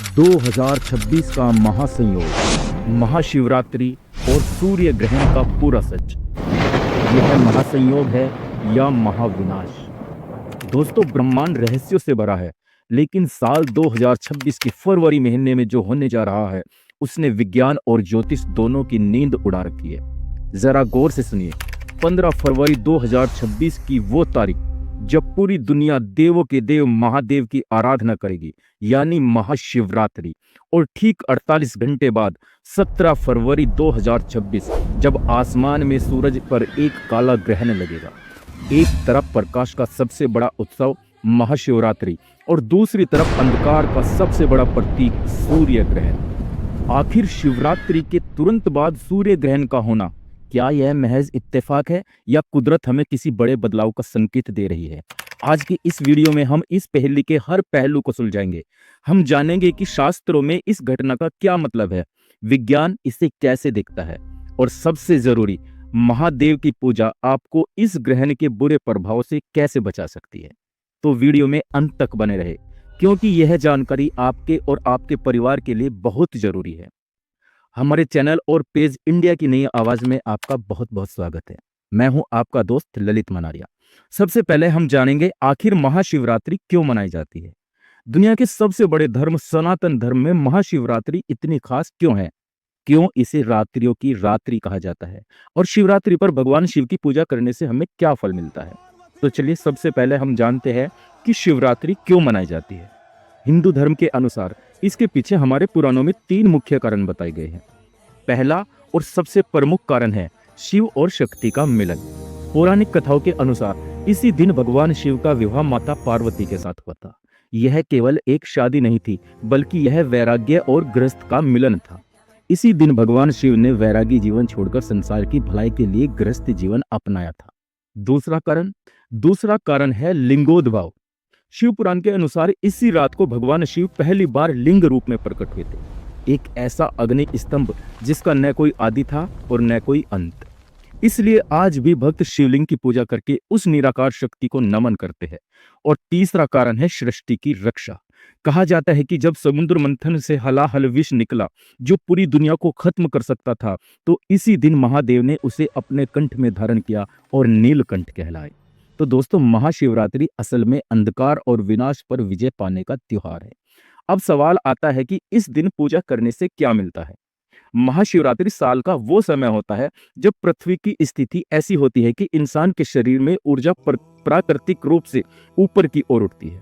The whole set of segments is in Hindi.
2026 का महासंयोग, महाशिवरात्रि और सूर्य ग्रहण का पूरा सच। यह महासंयोग है या महाविनाश। दोस्तों, ब्रह्मांड रहस्यों से भरा है, लेकिन साल 2026 के फरवरी महीने में जो होने जा रहा है उसने विज्ञान और ज्योतिष दोनों की नींद उड़ा रखी है। जरा गौर से सुनिए। 15 फरवरी 2026 की वो तारीख जब पूरी दुनिया देवों के देव महादेव की आराधना करेगी, यानी महाशिवरात्रि। और ठीक 48 घंटे बाद 17 फरवरी 2026 जब आसमान में सूरज पर एक काला ग्रहण लगेगा। एक तरफ प्रकाश का सबसे बड़ा उत्सव महाशिवरात्रि और दूसरी तरफ अंधकार का सबसे बड़ा प्रतीक सूर्य ग्रहण। आखिर शिवरात्रि के तुरंत बाद सूर्य ग्रहण का होना, क्या यह महज इत्तेफाक है या कुदरत हमें किसी बड़े बदलाव का संकेत दे रही है? आज की इस वीडियो में हम इस पहेली के हर पहलू को सुलझाएंगे। हम जानेंगे कि शास्त्रों में इस घटना का क्या मतलब है, विज्ञान इसे कैसे देखता है, और सबसे जरूरी, महादेव की पूजा आपको इस ग्रहण के बुरे प्रभाव से कैसे बचा सकती है। तो वीडियो में अंत तक बने रहे, क्योंकि यह जानकारी आपके और आपके परिवार के लिए बहुत जरूरी है। हमारे चैनल और पेज इंडिया की नई आवाज में आपका बहुत बहुत स्वागत है। मैं हूं आपका दोस्त ललित मनारिया। सबसे पहले हम जानेंगे आखिर महाशिवरात्रि क्यों मनाई जाती है। दुनिया के सबसे बड़े धर्म सनातन धर्म में महाशिवरात्रि इतनी खास क्यों है? क्यों इसे रात्रियों की रात्रि कहा जाता है? और शिवरात्रि पर भगवान शिव की पूजा करने से हमें क्या फल मिलता है? तो चलिए सबसे पहले हम जानते हैं कि शिवरात्रि क्यों मनाई जाती है। हिंदू धर्म के अनुसार इसके पीछे हमारे पुराणों में 3 मुख्य कारण बताए गए हैं। पहला और सबसे प्रमुख कारण है शिव और शक्ति का मिलन। पौराणिक कथाओं के अनुसार इसी दिन भगवान शिव का विवाह माता पार्वती के साथ हुआ था। यह केवल एक शादी नहीं थी, बल्कि यह वैराग्य और गृहस्थ का मिलन था। इसी दिन भगवान शिव ने वैरागी जीवन छोड़कर संसार की भलाई के लिए गृहस्थ जीवन अपनाया था। दूसरा कारण है लिंगोद्भव। शिव पुराण के अनुसार इसी रात को भगवान शिव पहली बार लिंग रूप में प्रकट हुए थे, एक ऐसा अग्नि स्तंभ जिसका न कोई आदि था और न कोई अंत। इसलिए आज भी भक्त शिवलिंग की पूजा करके उस निराकार शक्ति को नमन करते हैं। और तीसरा कारण है सृष्टि की रक्षा। कहा जाता है कि जब समुद्र मंथन से हलाहल विष निकला जो पूरी दुनिया को खत्म कर सकता था, तो इसी दिन महादेव ने उसे अपने कंठ में धारण किया और नीलकंठ कहलाए। तो दोस्तों, महाशिवरात्रि असल में अंधकार और विनाश पर विजय पाने का त्योहार है। अब सवाल आता है कि इस दिन पूजा करने से क्या मिलता है। महाशिवरात्रि साल का वो समय होता है जब पृथ्वी की स्थिति ऐसी होती है कि इंसान के शरीर में ऊर्जा प्राकृतिक रूप से ऊपर की ओर उठती है।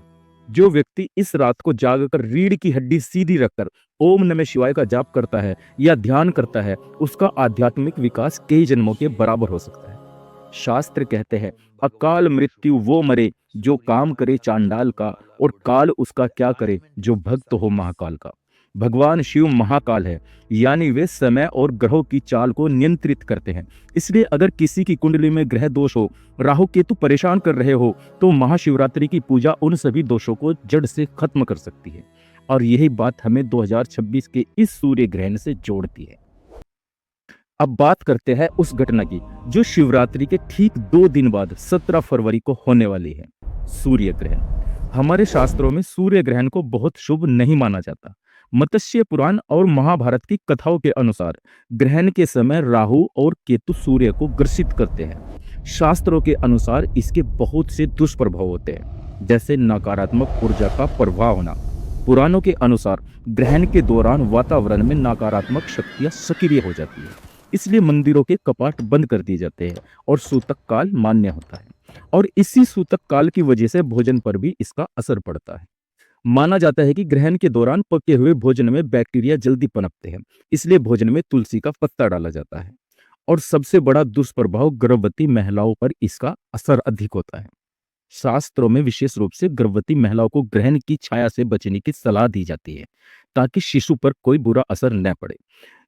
जो व्यक्ति इस रात को जागकर रीढ़ की हड्डी सीधी रखकर ओम नमः शिवाय का जाप करता है या ध्यान करता है, उसका आध्यात्मिक विकास कई जन्मों के बराबर हो सकता है। शास्त्र कहते हैं, अकाल मृत्यु वो मरे जो काम करे चांडाल का, और काल उसका क्या करे जो भक्त हो महाकाल का। भगवान शिव महाकाल है, यानी वे समय और ग्रहों की चाल को नियंत्रित करते हैं। इसलिए अगर किसी की कुंडली में ग्रह दोष हो, राहु केतु परेशान कर रहे हो, तो महाशिवरात्रि की पूजा उन सभी दोषों को जड़ से खत्म कर सकती है। और यही बात हमें 2026 के इस सूर्य ग्रहण से जोड़ती है। अब बात करते हैं उस घटना की जो शिवरात्रि के ठीक 2 दिन बाद 17 फरवरी को होने वाली है, सूर्य ग्रहण। हमारे शास्त्रों में सूर्य ग्रहण को बहुत शुभ नहीं माना जाता। मत्स्य पुराण और महाभारत की कथाओं के अनुसार ग्रहण के समय राहु और केतु सूर्य को ग्रसित करते हैं। शास्त्रों के अनुसार इसके बहुत से दुष्प्रभाव होते हैं, जैसे नकारात्मक ऊर्जा का प्रवाह होना। पुराणों के अनुसार ग्रहण के दौरान वातावरण में नकारात्मक शक्तियां सक्रिय हो जाती है, इसलिए मंदिरों के कपाट बंद कर दिए जाते हैं और सूतक काल मान्य होता है। और इसी सूतक काल की वजह से भोजन पर भी इसका असर पड़ता है। माना जाता है कि ग्रहण के दौरान पके हुए भोजन में बैक्टीरिया जल्दी पनपते हैं, इसलिए भोजन में तुलसी का पत्ता डाला जाता है। और सबसे बड़ा दुष्प्रभाव गर्भवती महिलाओं पर इसका असर अधिक होता है। शास्त्रों में विशेष रूप से गर्भवती महिलाओं को ग्रहण की छाया से बचने की सलाह दी जाती है, ताकि शिशु पर कोई बुरा असर न पड़े।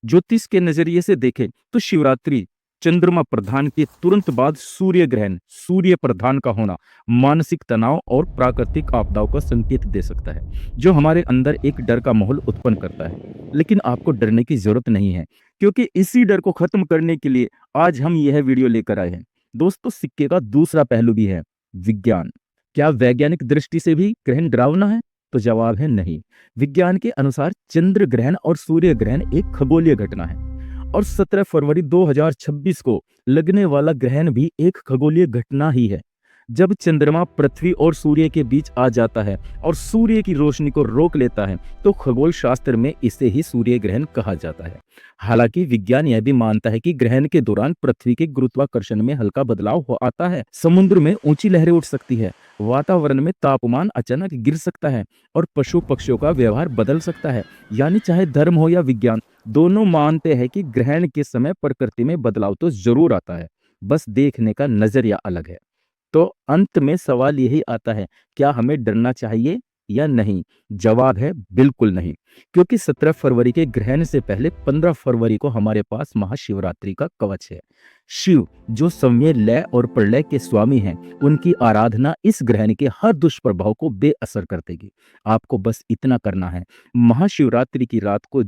ज्योतिष के नजरिए से देखें तो शिवरात्रि चंद्रमा प्रधान के तुरंत बाद सूर्य ग्रहण, सूर्य प्रधान का होना मानसिक तनाव और प्राकृतिक आपदाओं का संकेत दे सकता है, जो हमारे अंदर एक डर का माहौल उत्पन्न करता है। लेकिन आपको डरने की जरूरत नहीं है, क्योंकि इसी डर को खत्म करने के लिए आज हम यह वीडियो लेकर आए हैं। दोस्तों, सिक्के का दूसरा पहलू भी है, विज्ञान। क्या वैज्ञानिक दृष्टि से भी ग्रहण डरावना है? तो जवाब है नहीं। विज्ञान के अनुसार चंद्र ग्रहण और सूर्य ग्रहण एक खगोलीय घटना है और 17 फरवरी 2026 को लगने वाला ग्रहण भी एक खगोलीय घटना ही है। जब चंद्रमा पृथ्वी और सूर्य के बीच आ जाता है और सूर्य की रोशनी को रोक लेता है तो खगोल शास्त्र में इसे ही सूर्य ग्रहण कहा जाता है। हालांकि विज्ञान यह भी मानता है कि ग्रहण के दौरान पृथ्वी के गुरुत्वाकर्षण में हल्का बदलाव हो आता है, समुद्र में ऊंची लहरें उठ सकती है, वातावरण में तापमान अचानक गिर सकता है और पशु पक्षियों का व्यवहार बदल सकता है। यानी चाहे धर्म हो या विज्ञान, दोनों मानते हैं कि ग्रहण के समय प्रकृति में बदलाव तो जरूर आता है, बस देखने का नजरिया अलग है। तो अंत में सवाल यही आता है, क्या हमें डरना चाहिए या नहीं? जवाब है बिल्कुल नहीं, क्योंकि 17 फरवरी के ग्रहण से पहले 15 फरवरी को हमारे पास महाशिवरात्रि का कवच है। शिव जो संयम, लय और प्रलय के स्वामी हैं, उनकी आराधना इस ग्रहण के हर दुष्प्रभाव को बेअसर कर देगी। आपको बस इतना करना है, महाशिवरात्रि की रात को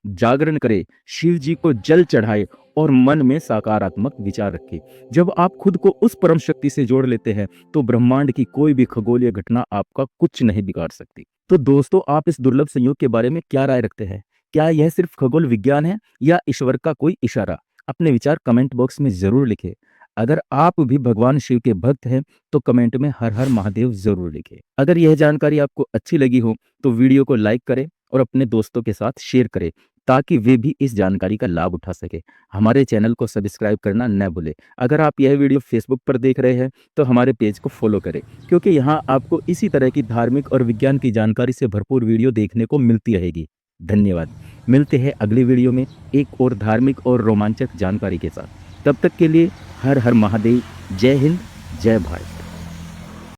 जागरण करे, शिव जी को जल चढ़ाए और मन में सकारात्मक विचार रखें। जब आप खुद को उस परम शक्ति से जोड़ लेते हैं तो ब्रह्मांड की कोई भी खगोलीय घटना आपका कुछ नहीं बिगाड़ सकती। तो दोस्तों, आप इस दुर्लभ संयोग के बारे में क्या राय रखते हैं? क्या यह सिर्फ खगोल विज्ञान है या ईश्वर का कोई इशारा? अपने विचार कमेंट बॉक्स में जरूर लिखें। अगर आप भी भगवान शिव के भक्त हैं तो कमेंट में हर हर महादेव जरूर लिखें। अगर यह जानकारी आपको अच्छी लगी हो तो वीडियो को लाइक करें और अपने दोस्तों के साथ शेयर करें ताकि वे भी इस जानकारी का लाभ उठा सके। हमारे चैनल को सब्सक्राइब करना न भूलें। अगर आप यह वीडियो फेसबुक पर देख रहे हैं तो हमारे पेज को फॉलो करें, क्योंकि यहाँ आपको इसी तरह की धार्मिक और विज्ञान की जानकारी से भरपूर वीडियो देखने को मिलती रहेगी। धन्यवाद। मिलते हैं अगली वीडियो में एक और धार्मिक और रोमांचक जानकारी के साथ। तब तक के लिए हर हर महादेव। जय हिंद, जय भारत।